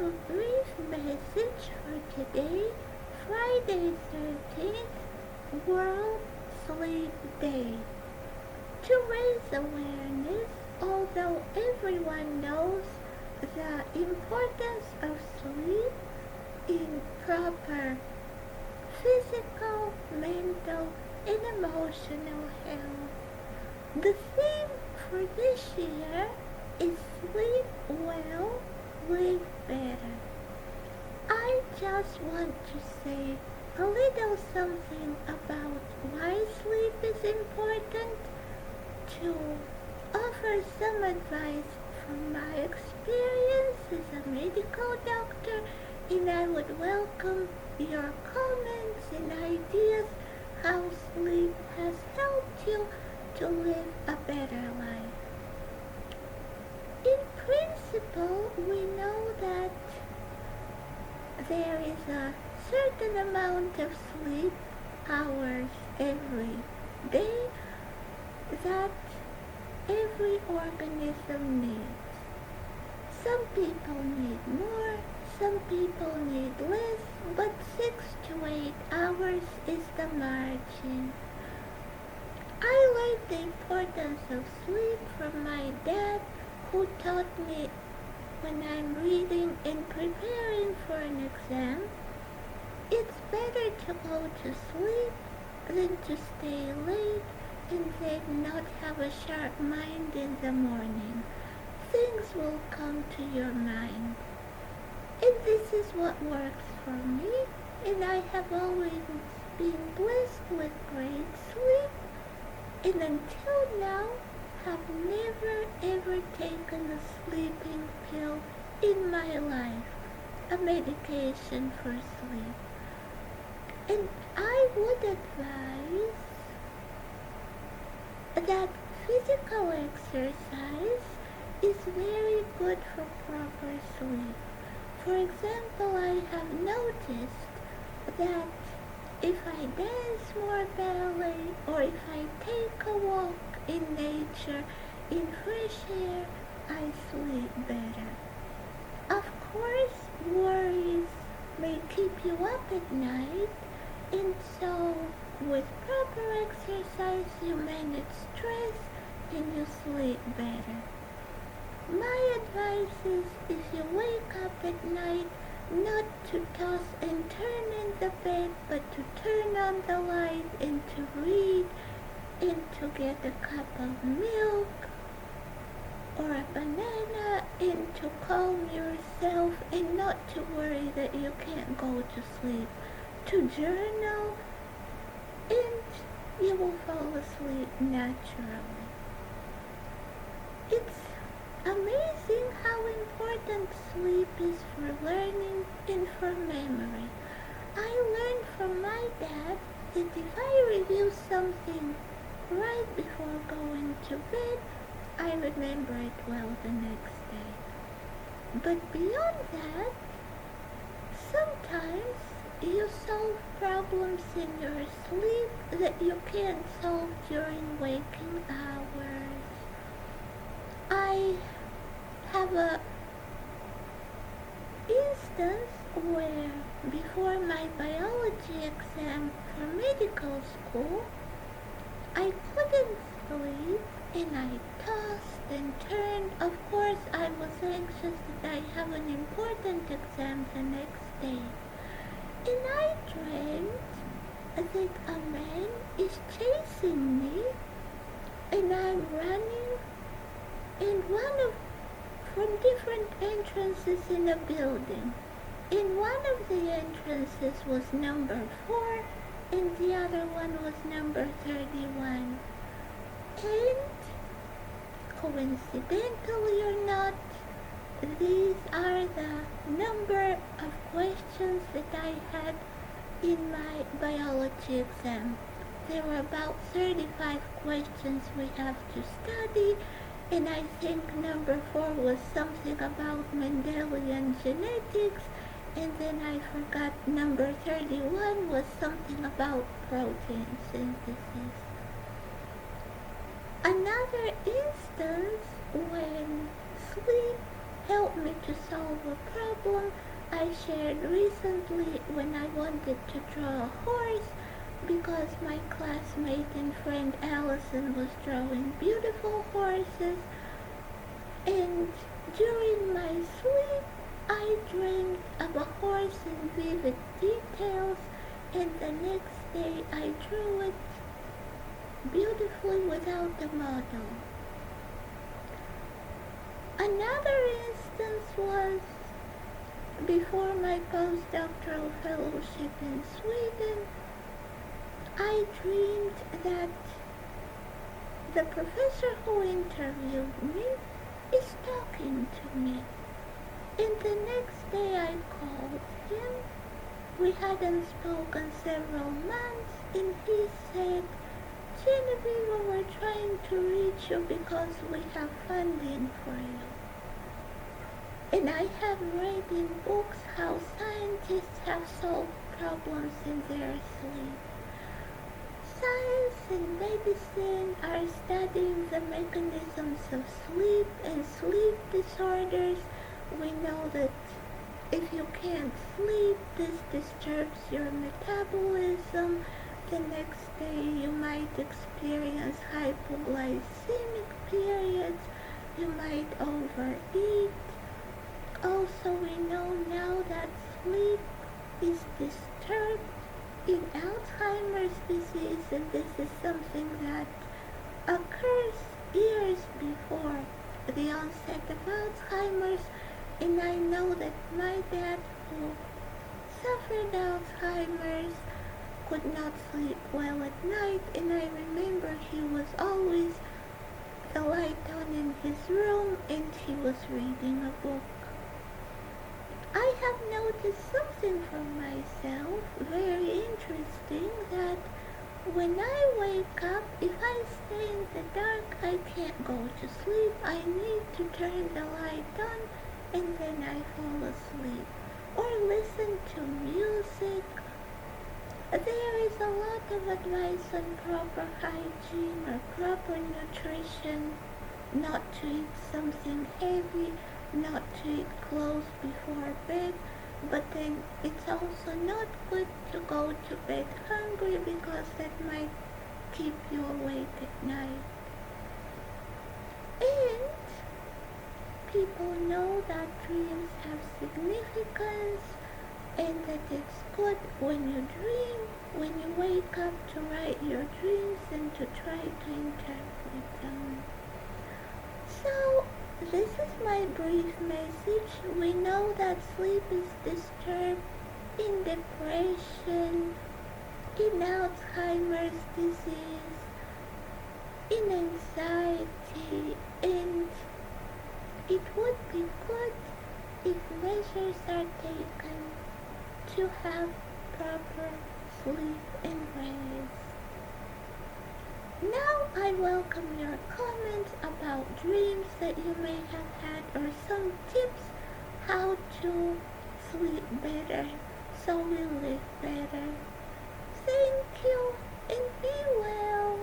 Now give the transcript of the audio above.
a brief message for today, Friday 13th, World Sleep Day. To raise awareness, although everyone knows the importance of sleep in proper physical, mental, and emotional health. The theme for this year is Sleep Well, Live Better. I just want to say a little something about why sleep is important, to offer some advice from my experience as a medical doctor, and I would welcome your comments and ideas how sleep has helped you to live a better life. In principle, we know that there is a certain amount of sleep hours every day that every organism needs. Some people need more, some people need less, but 6 to 8 hours is the margin. I learned the importance of sleep from my dad, who taught me when I'm reading and preparing for an exam, it's better to go to sleep than to stay late and then not have a sharp mind in the morning. Things will come to your mind. And this is what works for me, and I have always been blessed with great sleep, and until now have never ever taken a sleeping pill in my life, a medication for sleep. And I would advise that physical exercise is very good for proper sleep. For example, I have noticed that if I dance more ballet or if I take a walk in nature, in fresh air, I sleep better. Of course, worries may keep you up at night, and so with proper exercise you manage stress and you sleep better. My advice is, if you wake up at night, not to toss and turn in the bed, but to turn on the light and to read and to get a cup of milk or a banana and to calm yourself and not to worry that you can't go to sleep, to journal, and you will fall asleep naturally. It's amazing how important sleep is for learning and for memory. I learned from my dad that if I review something right before going to bed, I remember it well the next day. But beyond that, sometimes you solve problems in your sleep that you can't solve during waking hours. I have a instance where before my biology exam for medical school, I couldn't sleep and I tossed and turned. Of course, I was anxious that I have an important exam the next day. And I dreamt that a man is chasing me and I'm running and from different entrances in a building. And one of the entrances was number 4 and the other one was number 31. And coincidentally or not, these are the number of questions that I had in my biology exam. There were about 35 questions we have to study, and I think number 4 was something about Mendelian genetics, and then I forgot number 31 was something about protein synthesis. Another instance when sleep helped me to solve a problem problem I shared recently when I wanted to draw a horse because my classmate and friend Allison was drawing beautiful horses, and during my sleep I dreamed of a horse in vivid details, and the next day I drew it beautifully without the model. Another instance was before my postdoctoral fellowship in Sweden. I dreamed that the professor who interviewed me is talking to me. And the next day I called him. We hadn't spoken several months, and he said, Genevieve, we're trying to reach you because we have funding for you. And I have read in books how scientists have solved problems in their sleep. Science and medicine are studying the mechanisms of sleep and sleep disorders. We know that if you can't sleep, this disturbs your metabolism. The next day you might experience hypoglycemic periods. You might overeat. Also, we know now that sleep is disturbed in Alzheimer's disease, and this is something that occurs years before the onset of Alzheimer's. And I know that my dad, who suffered Alzheimer's, could not sleep well at night, and I remember he was always the light on in his room and he was reading a book. I have noticed something for myself very interesting, that when I wake up, if I stay in the dark, I can't go to sleep. I need to turn the light on and then I fall asleep. Or listen to music. There is a lot of advice on proper hygiene or proper nutrition, not to eat something heavy, not to eat close before bed, but then it's also not good to go to bed hungry because that might keep you awake at night. And people know that dreams have significance and that it's good when you dream, when you wake up, to write your dreams and to try to interpret them. So, this is my brief message. We know that sleep is disturbed in depression, in Alzheimer's disease, in anxiety, and it would be good if measures are taken to have proper sleep and rest. Now I welcome your comments about dreams that you may have had, or some tips how to sleep better so we live better. Thank you and be well.